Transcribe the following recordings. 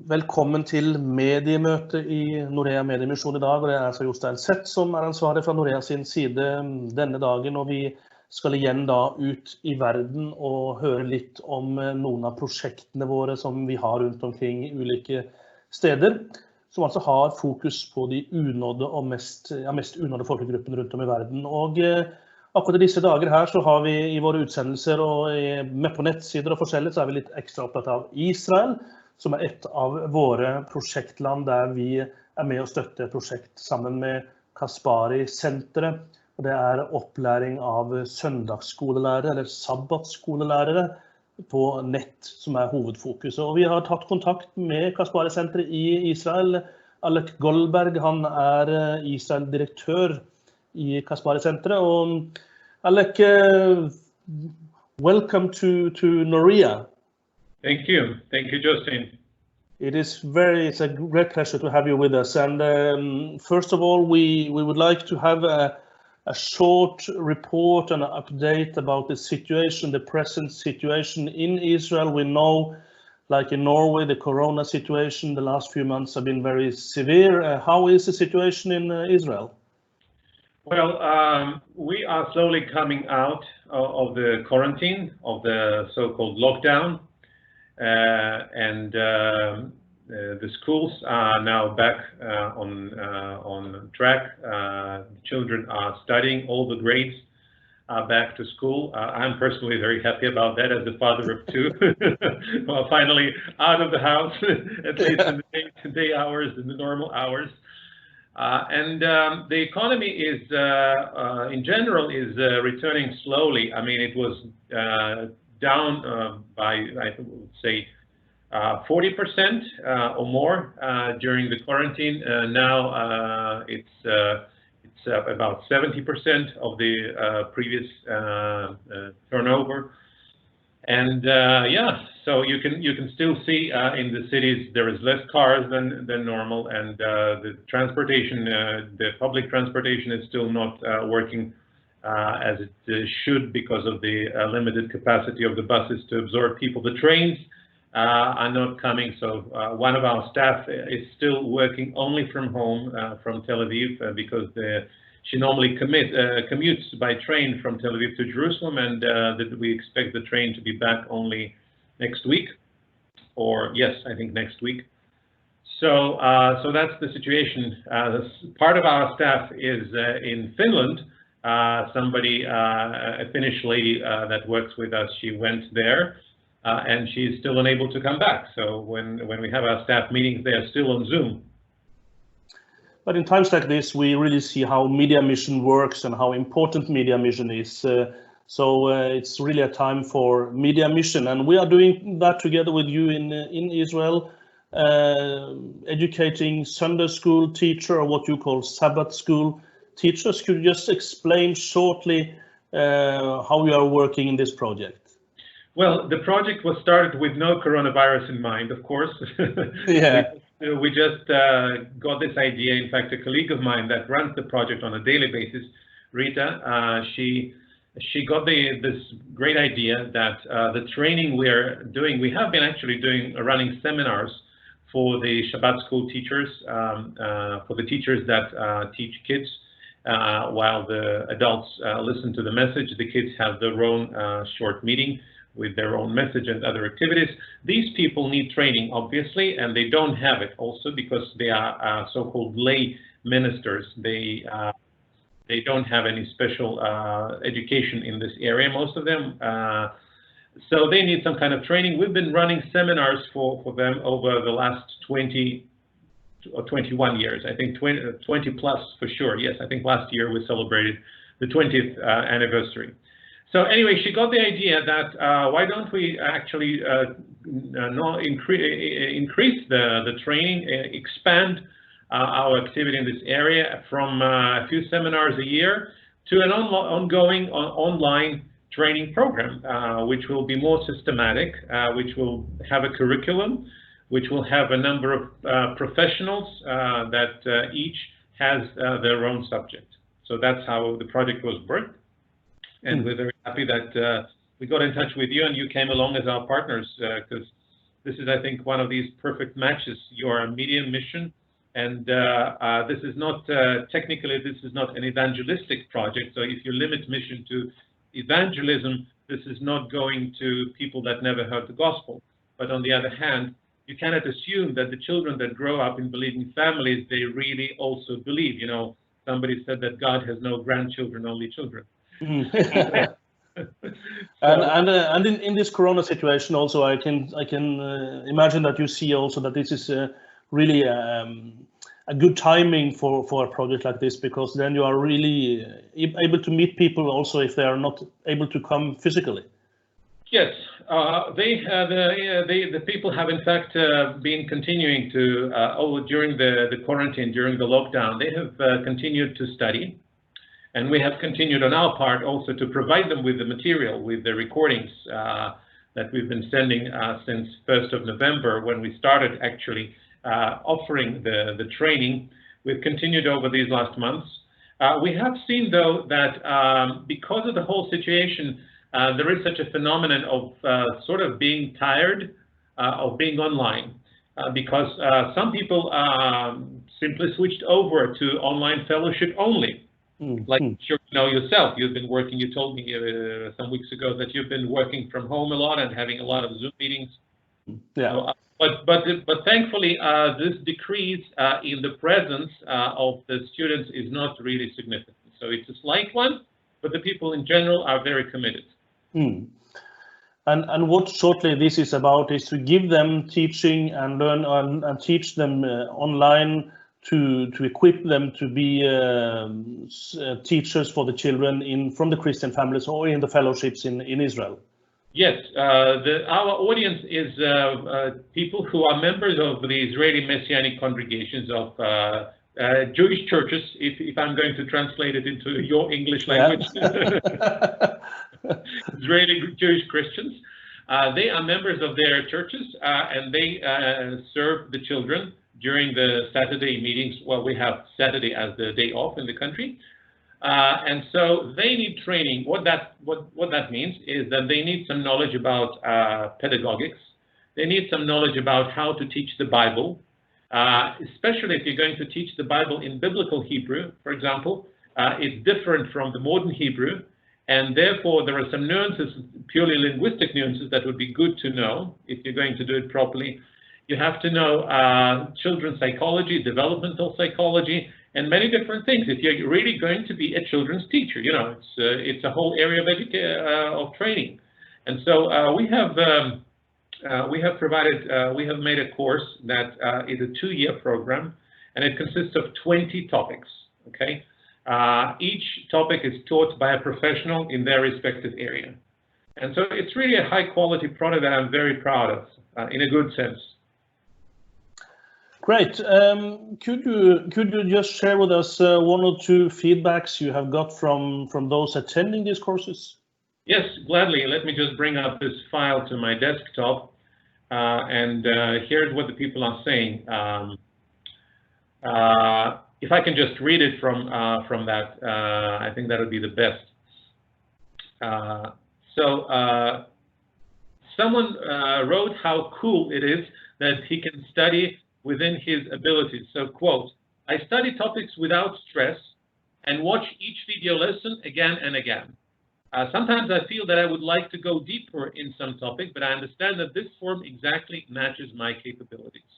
Velkommen til Mediemøtet i Norea Mediemisjon i dag, og det er altså Jostein Seth som er ansvarig fra Norea sin side denne dagen, og vi skal igjen da ut i verden og høre litt om noen av prosjektene våre som vi har rundt omkring i ulike steder, som altså har fokus på de unådde og mest unådde folkegruppene rundt om i verden. Og akkurat i disse dager her så har vi i våre utsendelser og med på nettsider og forskjellig, så er vi litt ekstra opptatt av Israel, som er et av våre prosjektland der vi er med å støtte prosjekt sammen med Caspari-senteret. Og det er opplæring av søndagsskolelærere eller sabbatsskolelærere på nett som er hovedfokuset. Og vi har tatt kontakt med Caspari-senteret i Israel. Alec Goldberg, han er Israel-direktør i Caspari-senteret. Og Alec, welcome to Norea. Thank you, Justin. It's a great pleasure to have you with us. And first of all, we would like to have a short report and an update about the situation, the present situation in Israel. We know, like in Norway, the corona situation the last few months have been very severe. How is the situation in Israel? Well, we are slowly coming out of the quarantine, of the so-called lockdown. The schools are now back on track. Children are studying, all the grades are back to school. I'm personally very happy about that as a father of two. Well, finally out of the house, at least in the day hours, in the normal hours. The economy is, in general, is returning slowly. I mean, it was down by, I would say, 40% or more during the quarantine. Now it's about 70% of the previous turnover. And yeah, so you can still see in the cities there is less cars than normal, and the transportation, the public transportation is still not working as it should because of the limited capacity of the buses to absorb people. The trains are not coming, so one of our staff is still working only from home from Tel Aviv because she normally commutes by train from Tel Aviv to Jerusalem, and we expect the train to be back only next week, or yes, I think next week. So that's the situation. Part of our staff is in Finland. Somebody, a Finnish lady that works with us, she went there and she's still unable to come back. So when we have our staff meetings, they are still on Zoom. But in times like this, we really see how media mission works and how important media mission is. So it's really a time for media mission, and we are doing that together with you in Israel, educating Sunday school teacher, or what you call Sabbath school teachers. Could you just explain shortly how we are working in this project? Well, the project was started with no coronavirus in mind, of course. Yeah. We just got this idea. In fact, a colleague of mine that runs the project on a daily basis, Rita, she got this great idea that the training we're doing, we have been actually running seminars for the Shabbat school teachers, for the teachers that teach kids. While the adults listen to the message, the kids have their own short meeting with their own message and other activities. These people need training, obviously, and they don't have it also because they are so-called lay ministers. They don't have any special education in this area, most of them. So they need some kind of training. We've been running seminars for them over the last 20 or 21 years. I think 20 plus for sure. Yes, I think last year we celebrated the 20th anniversary. So anyway, she got the idea that why don't we actually increase the training, expand our activity in this area from a few seminars a year to an ongoing online training program, which will be more systematic, which will have a curriculum, which will have a number of professionals that each has their own subject. So that's how the project was birthed. And we're very happy that we got in touch with you and you came along as our partners, because this is, I think, one of these perfect matches. Your media mission, and this is not technically, this is not an evangelistic project. So if you limit mission to evangelism, this is not going to people that never heard the gospel. But on the other hand, you cannot assume that the children that grow up in believing families, they really also believe. You know, somebody said that God has no grandchildren, only children. And in this corona situation also, I can imagine that you see also that this is really a good timing for a project like this, because then you are really able to meet people also if they are not able to come physically. Yes, the people have in fact been continuing to during the quarantine, during the lockdown, they have continued to study. And we have continued on our part also to provide them with the material, with the recordings that we've been sending since 1st of November, when we started actually offering the training. We've continued over these last months. We have seen, though, that because of the whole situation, there is such a phenomenon of sort of being tired of being online, because some people simply switched over to online fellowship only. Like, sure, you know yourself, you've been working, you told me some weeks ago that you've been working from home a lot and having a lot of Zoom meetings. Yeah. So, but thankfully, this decrease in the presence of the students is not really significant. So it's a slight one, but the people in general are very committed. And what shortly this is about is to give them teaching and learn and teach them online, to equip them to be teachers for the children from the Christian families or in the fellowships in Israel. Yes, our audience is people who are members of the Israeli Messianic congregations of Jewish churches, if I'm going to translate it into your English language. Yeah. Israeli Jewish Christians. They are members of their churches and they serve the children during the Saturday meetings. Well, we have Saturday as the day off in the country. And so they need training. What that means is that they need some knowledge about pedagogics. They need some knowledge about how to teach the Bible, especially if you're going to teach the Bible in biblical Hebrew, for example. It's different from the modern Hebrew, and therefore there are some nuances, purely linguistic nuances, that would be good to know if you're going to do it properly. You have to know children's psychology, developmental psychology, and many different things. If you're really going to be a children's teacher, you know, it's a whole area of training. And so we have made a course that is a 2-year program, and it consists of 20 topics. Okay, each topic is taught by a professional in their respective area, and so it's really a high-quality product that I'm very proud of, in a good sense. Great. Could you just share with us 1 or 2 feedbacks you have got from those attending these courses? Yes, gladly. Let me just bring up this file to my desktop, and here's what the people are saying. If I can just read it from that, I think that would be the best. So someone wrote how cool it is that he can study within his abilities. So, quote, "I study topics without stress and watch each video lesson again and again. Sometimes I feel that I would like to go deeper in some topic, but I understand that this form exactly matches my capabilities."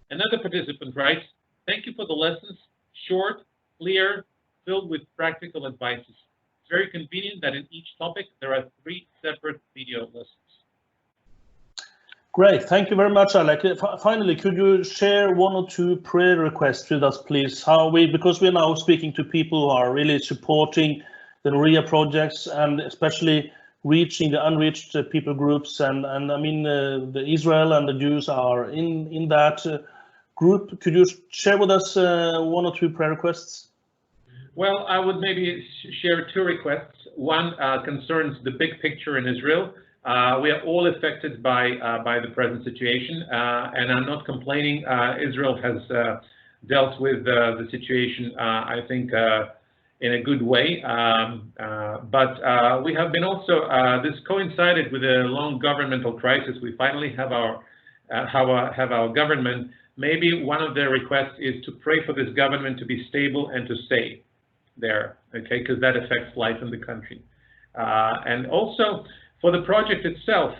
Another participant writes, "Thank you for the lessons, short, clear, filled with practical advices. It's very convenient that in each topic there are 3 separate video lessons." Great, thank you very much, Alec. Finally, could you share 1 or 2 prayer requests with us, please? Because we're now speaking to people who are really supporting the Norea projects and especially reaching the unreached people groups, and I mean the Israel and the Jews are in that group. Could you share with us 1 or 2 prayer requests? Well, I would maybe share 2 requests. One concerns the big picture in Israel. We are all affected by the present situation, and I'm not complaining. Israel has dealt with the situation, I think, in a good way. But we have been also, this coincided with a long governmental crisis. We finally have our have our government, maybe one of their requests is to pray for this government to be stable and to stay there, okay, because that affects life in the country. And also for the project itself,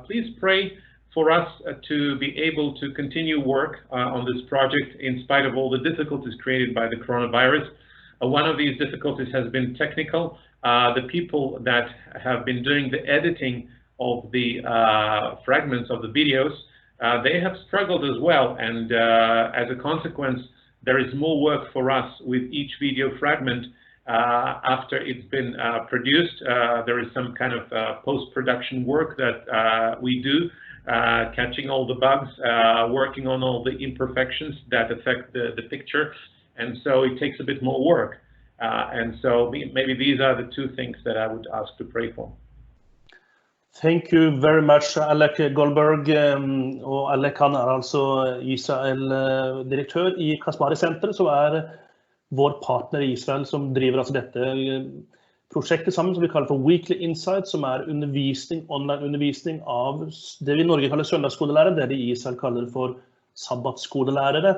please pray for us to be able to continue work on this project in spite of all the difficulties created by the coronavirus. One of these difficulties has been technical. The people that have been doing the editing of the fragments of the videos, they have struggled as well, and as a consequence, there is more work for us with each video fragment after it's been produced. There is some kind of post-production work that we do, catching all the bugs, working on all the imperfections that affect the picture, and so it takes a bit more work. And so maybe these are the two things that I would ask to pray for. Thank you very much, Alec Goldberg. Og Alec han altså Israel-direktør i Caspari-senteret, som vår partner i Israel, som driver altså dette prosjektet sammen, som vi kaller for Weekly Insight, som undervisning, online-undervisning av det vi i Norge kaller søndagsskolelærere, det de i Israel kaller for sabbatsskolelærere.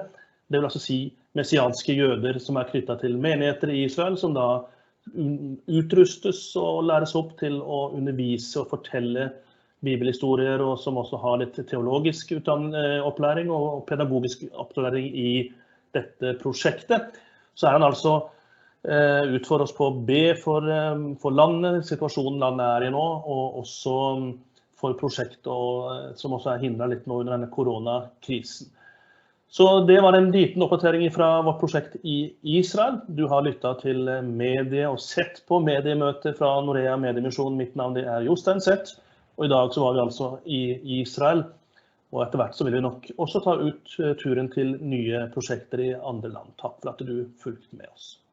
Det vil altså si messianske jøder som knyttet til menigheter i Israel, som da utrustes og læres opp til å undervise og fortelle bibelhistorier, og som også har litt teologisk opplæring og pedagogisk opplæring i dette prosjektet. Så han altså utfordrer oss på å be for landet, situasjonen landet i nå, og også for prosjektet som også hindret litt nå under denne koronakrisen. Så det var en liten oppdatering fra vårt prosjekt i Israel. Du har lyttet til medie og sett på Mediemøtet fra Norea Mediemøtet. Mitt navn Jostein Sett, og i dag så var vi altså i Israel. Og etter hvert så vil vi nok også ta ut turen til nye prosjekter i andre land. Takk for at du fulgte med oss.